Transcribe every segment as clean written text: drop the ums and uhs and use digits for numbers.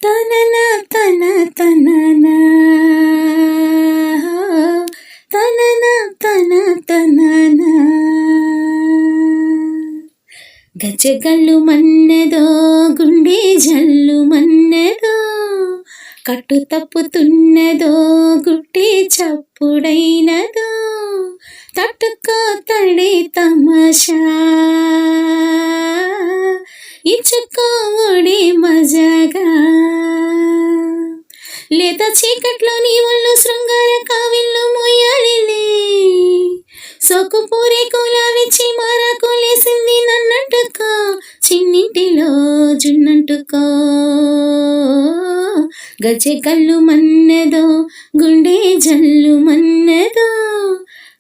తనన తన తనన తనన తన తనన గజగల్లు మన్నెదో గుండె జల్లు మన్నెదో కట్టు తప్పుతున్నదో గుట్టి చప్పుడైనదో తట్టుకో తడి తమాషా ఇచ్చుకోడి మజాగా లేత చీకట్లో నీ ఒళ్ళు శృంగార కావిళ్ళు మొయ్యాలిలే సోకు పూరే కూలావిచ్చి మారాకు లేసింది నన్నంటుకో చిన్నింటిలో జున్నంటుకో గజె కళ్ళు మన్నెదో గుండె జల్లు మన్నెదో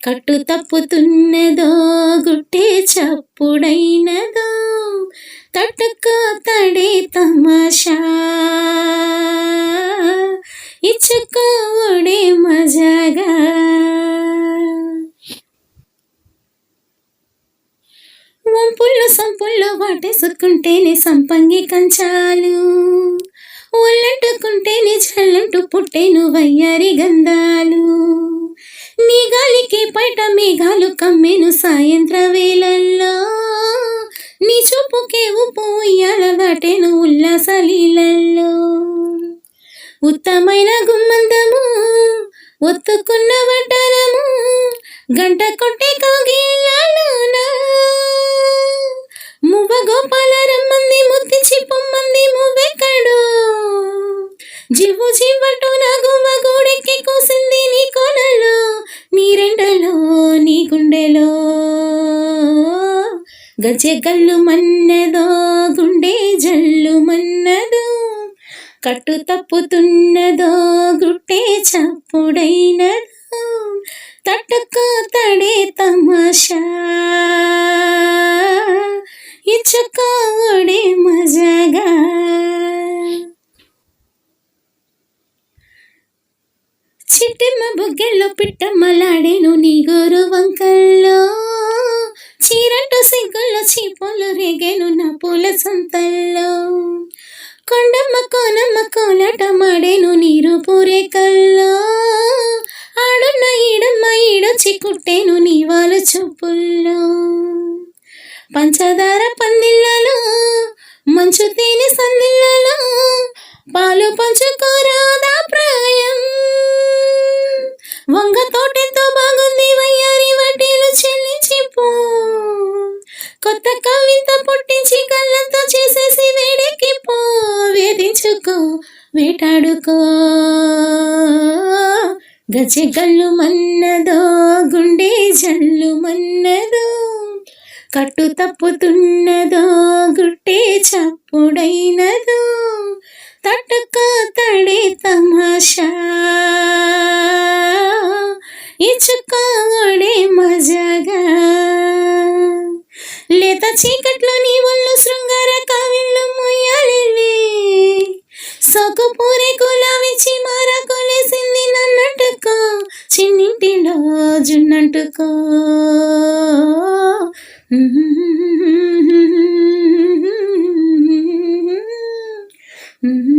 కట్టు తప్పుతున్నదో గుట్టే చప్పుడైనదో తట్టుకో తడే తమాషా ఇచ్చుకోడే మజాగా వంపుల్లో సంపుల్లో వాటేసుకుంటేనే సంపంగి కంచాలు ఒళ్ళంటుకుంటేనే జల్లంటూ పుట్టేను వయ్యారి గంధాలు నీ గాలికి పైట మేఘాలు కమ్మేను సాయంత్ర వేళల్లో నీ చూపుకే ఉప్పు ఉయ్యాల దాటేను ఉల్లాసలీలల్లో ఉత్తమైన గుమ్మందము ఒత్తుకున్న వడ్డనము గంట కొట్టే కాగిళ్ళలోన మువ్వ గోపాల రమ్మంది ముద్దిచి పొమ్మంది మువ్వెక్కడు జివ్వు జివ్వటు నా గువ్వ గూడెక్కి కూసింది నీ కోనలో నీ రెండలో నీ గుండెలో గజె గల్లు మన్నెదో గుండె జల్లు మన్నదో కట్టు తప్పుతున్నదో గుట్టే చప్పుడైనదో తట్టుకో తడే తమాషా ఇచ్చుకోడే మజాగా చిట్టమ్మ బుగ్గెల్లో పిట్టమ్మలాడేను నీ గోరు వంకల్లో చీరంటూ సిగ్గుల్లో చీపులు రేగేను నా పూల సంతల్లో కొండమ్మ కోనమ్మ కోలాట మాడేను నీరు పూరేకల్లో ఆడున్న ఈడమ్మ ఈడొచ్చి కుట్టేను నీ వాళ్ళు చూపుల్లో పంచదార పందిళ్ళలో మంచు తేనె సందిళ్ళలో పాలు పంచుకోరాదా ప్రాయం వంగ తోటెంతో బాగుంది వయ్యారి వడ్డీలు చెల్లించిపో కొత్త కవిత పుట్టించి కళ్ళంతో చేసేసి వేడెక్కిపో వేధించుకో వేటాడుకో గజె గల్లు మన్నదో గుండె జల్లు మన్నదో కట్టు తప్పుతున్నదో గుట్టే చప్పుడైనదో తట్టుకో తడే తమాషా ఇచ్చుకోడే మజాగా లేత చీకట్లో నీ ఒళ్ళు శృంగార కావిళ్ళు మొయ్యాలిలే సోకు పూరే కులావిచ్చి మారాకు లేసింది నన్నంటుకో చిన్నింటిలో జున్నంటుకో Mm-hmm.